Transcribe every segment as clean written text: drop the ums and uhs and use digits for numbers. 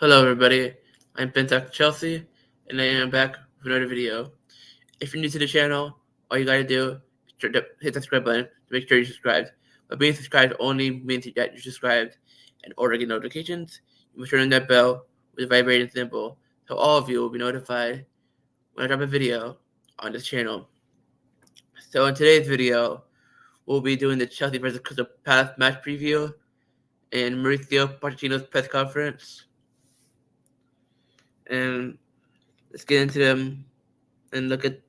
Hello everybody, I'm Pentak Chelsea, and I am back with another video. If you're new to the channel, all you gotta do is hit the subscribe button to make sure you're subscribed. But being subscribed only means that you're subscribed, and order to get notifications, you must turn on that bell with the vibrating symbol, so all of you will be notified when I drop a video on this channel. So in today's video, we'll be doing the Chelsea versus Crystal Palace match preview and Mauricio Pochettino's press conference. And let's get into them and look at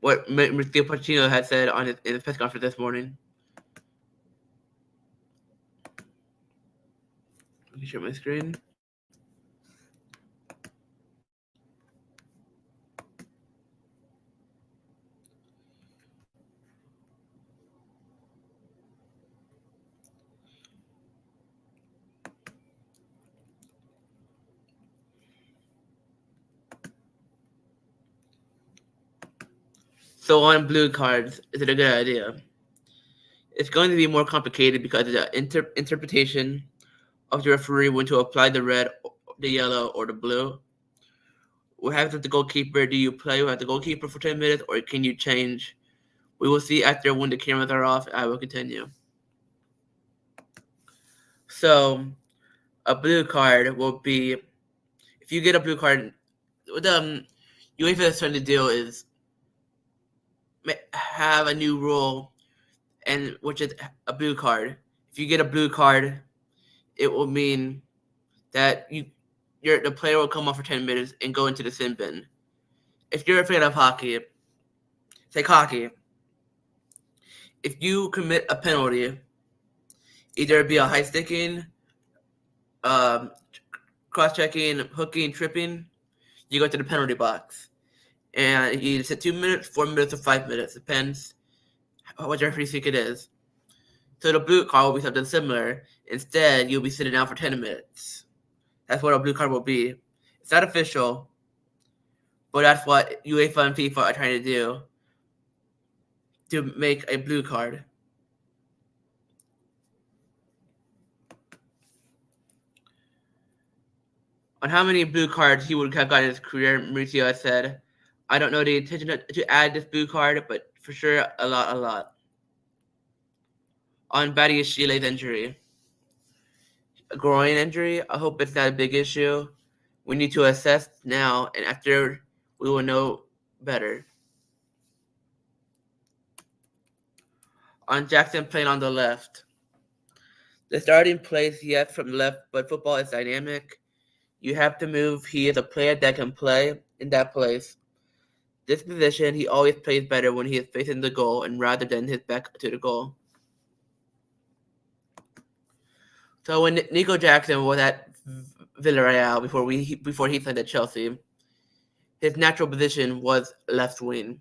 what Mauricio Pochettino had said in his press conference this morning. Let me share my screen. So on blue cards, is it a good idea? It's going to be more complicated because of the interpretation of the referee when to apply the red, the yellow, or the blue. What happens with the goalkeeper? Do you play with the goalkeeper for 10 minutes, or can you change? We will see after when the cameras are off. I will continue. So a blue card will be, if you get a blue card, what UEFA is trying to do is have a new rule, and which is a blue card. If you get a blue card, it will mean that the player will come off for 10 minutes and go into the sin bin. If you're a fan of hockey, take hockey. If you commit a penalty, either it be a high sticking, cross checking, hooking, tripping, you go to the penalty box. And you sit 2 minutes, 4 minutes, or 5 minutes. Depends what your referee think it is. So the blue card will be something similar. Instead, you'll be sitting down for 10 minutes. That's what a blue card will be. It's not official, but that's what UEFA and FIFA are trying to do to make a blue card. On how many blue cards he would have gotten in his career, Mauricio has said, I don't know the intention to add this blue card, but for sure, a lot. On Badiashile's injury. A groin injury, I hope it's not a big issue. We need to assess now, and after we will know better. On Jackson playing on the left. The starting plays, yes, from the left, but football is dynamic. You have to move. He is a player that can play in that place. This position, he always plays better when he is facing the goal and rather than his back to the goal. So when Nico Jackson was at Villarreal before he signed at Chelsea, his natural position was left wing.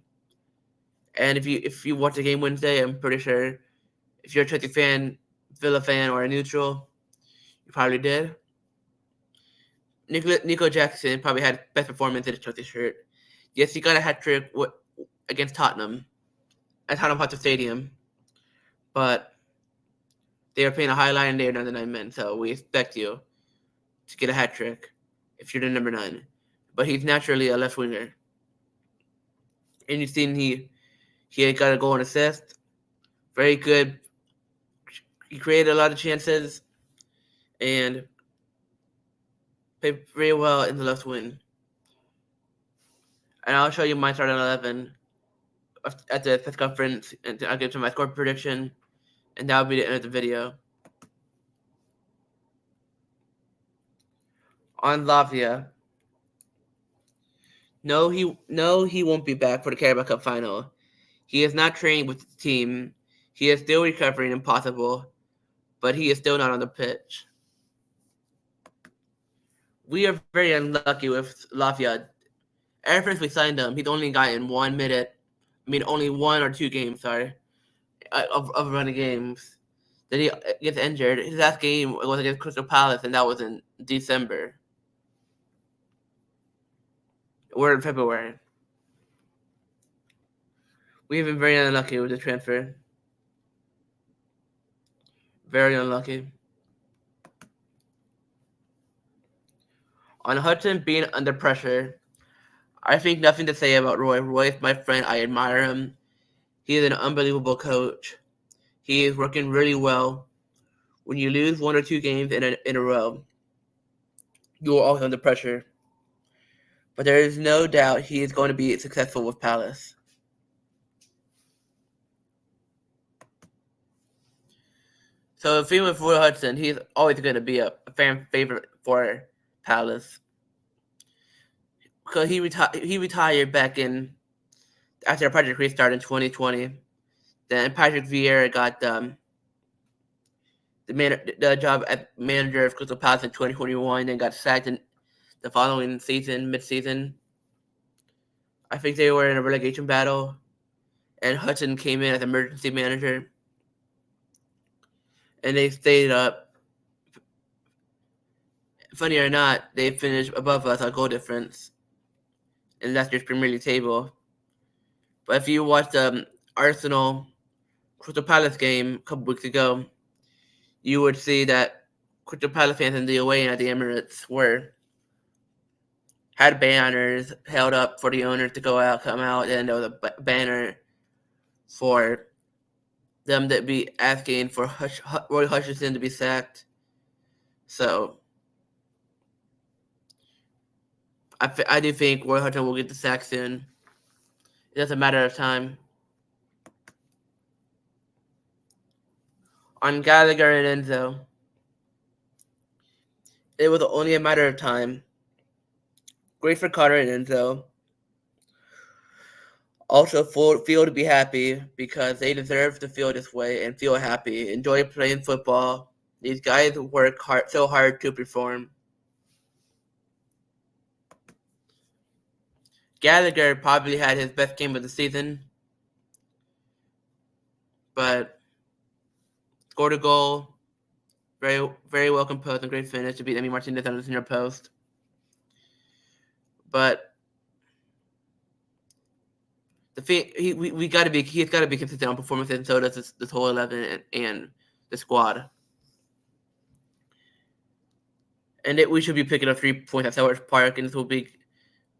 And if you watch the game Wednesday, I'm pretty sure if you're a Chelsea fan, Villa fan, or a neutral, you probably did. Nico Jackson probably had best performance in his Chelsea shirt. Yes, he got a hat trick against Tottenham at Tottenham Hotspur Stadium, but they are playing a high line and they are under 9 men, so we expect you to get a hat trick if you're the number 9. But he's naturally a left winger, and you've seen he got a goal and assist, very good. He created a lot of chances and played very well in the left wing. And I'll show you my starting 11 at the press conference, and I'll get to my score prediction, and that'll be the end of the video. On Lavia, no, he won't be back for the Carabao Cup final. He is not training with the team. He is still recovering and possible, but he is still not on the pitch. We are very unlucky with Lavia. Ever since we signed him, he's only gotten 1 minute. Only 1 or 2 games, of running games. Then he gets injured. His last game was against Crystal Palace, and that was in December. We're in February. We've been very unlucky with the transfer. Very unlucky. On Hudson being under pressure, I think nothing to say about Roy. Roy is my friend. I admire him. He is an unbelievable coach. He is working really well. When you lose one or two games in a row, you are always under pressure. But there is no doubt he is going to be successful with Palace. So the thing with Roy Hudson, he's always going to be a fan favorite for Palace because he retired back in after Project Restart in 2020. Then Patrick Vieira got the job as manager of Crystal Palace in 2021, and got sacked in the following season, mid-season. I think they were in a relegation battle, and Hudson came in as emergency manager, and they stayed up. Funny or not, they finished above us on goal difference in last year's Premier League table. But if you watched the Arsenal Crystal Palace game a couple weeks ago, you would see that Crystal Palace fans in the away end at the Emirates had banners held up for the owners to come out, and there was a banner for them to be asking for Roy Hutchinson to be sacked. So I do think Roy Hutchinson will get the sack soon. It's just a matter of time. On Gallagher and Enzo, it was only a matter of time. Great for Carter and Enzo. Also, feel to be happy because they deserve to feel this way and feel happy. Enjoy playing football. These guys work so hard to perform. Gallagher probably had his best game of the season, but scored a goal. Very, very well composed and great finish to beat Emi Martinez on the center post. But the thing he's got to be consistent on performances, and so does this whole 11 and the squad. And we should be picking up 3 points at Selhurst Park, and this will be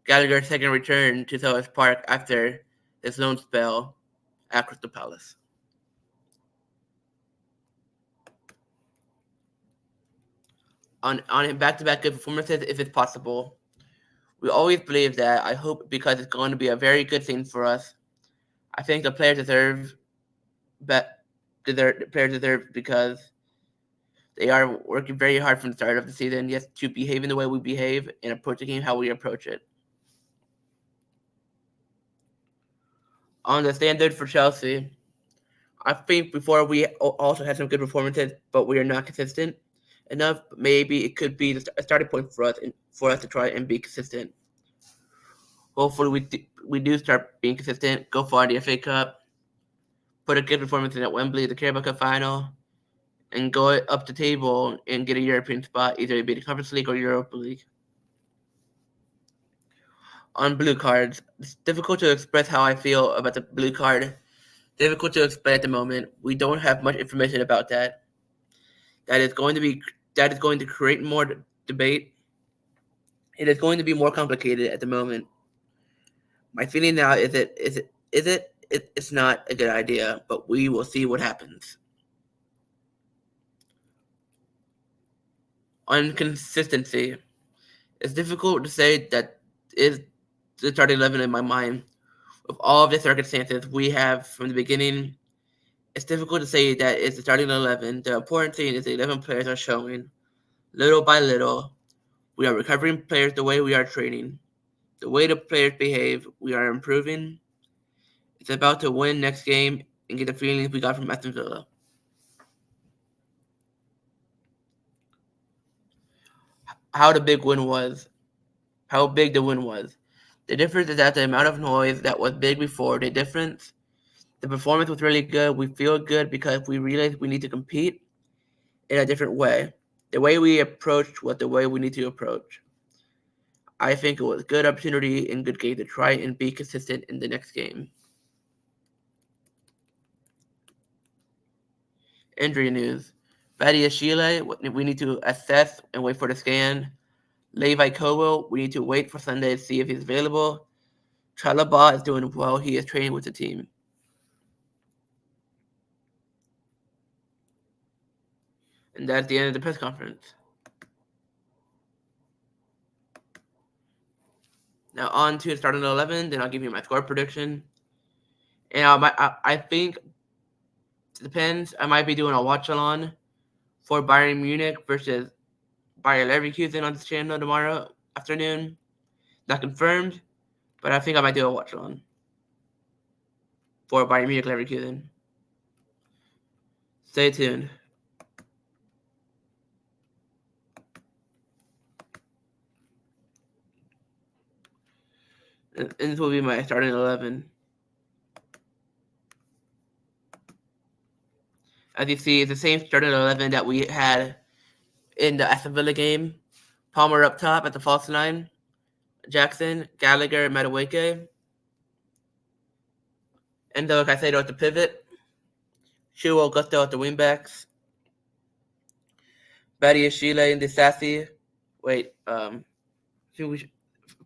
Gallagher's second return to Selhurst Park after his loan spell at Crystal Palace. On back-to-back good performances, if it's possible. We always believe that. I hope because it's going to be a very good thing for us. I think the players deserve because they are working very hard from the start of the season, yes, to behave in the way we behave and approach the game how we approach it. On the standard for Chelsea, I think before we also had some good performances, but we are not consistent enough. Maybe it could be a starting point for us to try and be consistent. Hopefully, we do start being consistent. Go far in the FA Cup, put a good performance in at Wembley, the Carabao Cup final, and go up the table and get a European spot, either be the Conference League or Europa League. On blue cards, it's difficult to express how I feel about the blue card. Difficult to explain at the moment. We don't have much information about that. That is going to create more debate. It is going to be more complicated at the moment. My feeling now is it's not a good idea, but we will see what happens. On consistency, it's difficult to say that is the starting 11 in my mind. With all of the circumstances we have from the beginning, it's difficult to say that it's the starting 11. The important thing is the 11 players are showing, little by little, we are recovering players the way we are training. The way the players behave, we are improving. It's about to win next game and get the feelings we got from Aston Villa. How big the win was. The difference is that the amount of noise that was big before, the performance was really good. We feel good because we realized we need to compete in a different way. The way we approached was the way we need to approach. I think it was a good opportunity and good game to try and be consistent in the next game. Injury news. Badiashile, we need to assess and wait for the scan. Levi Colwill, we need to wait for Sunday to see if he's available. Chalaba is doing well. He is training with the team. And that's the end of the press conference. Now on to the starting 11. Then I'll give you my score prediction. And I think it depends. I might be doing a watch along for Bayern Munich versus Bayer Leverkusen on this channel tomorrow afternoon. Not confirmed, but I think I might do a watch along for Bayern Munich Leverkusen. Stay tuned. And this will be my starting 11. As you see, it's the same starting 11 that we had in the Aston Villa game. Palmer up top at the false 9. Jackson, Gallagher, Madueke. Endo Caicedo at the pivot. Chilwell Gusto at the wingbacks. Badiashile and Disasi. Wait,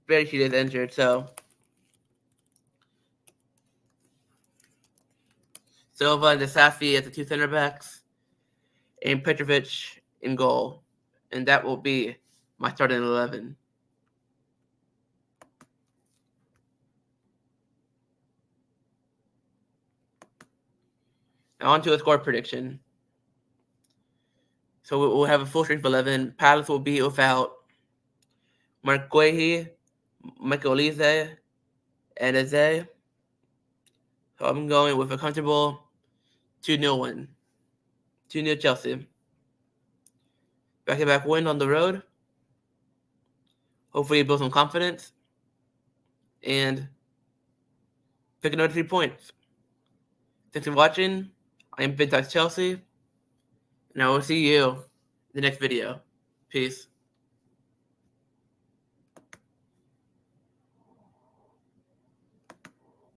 Badiashile is injured, so Silva and Disasi at the 2 center backs. And Petrovic in goal. And that will be my starting 11. Now on to a score prediction. So we'll have a full strength 11. Palace will be without Mark Guehi, Michael Olise, and Eze. So I'm going with a comfortable 2-0 win. 2-0 Chelsea. Back-to-back win on the road. Hopefully build some confidence. And pick another 3 points. Thanks for watching. I am Big Chelsea. And I will see you in the next video. Peace.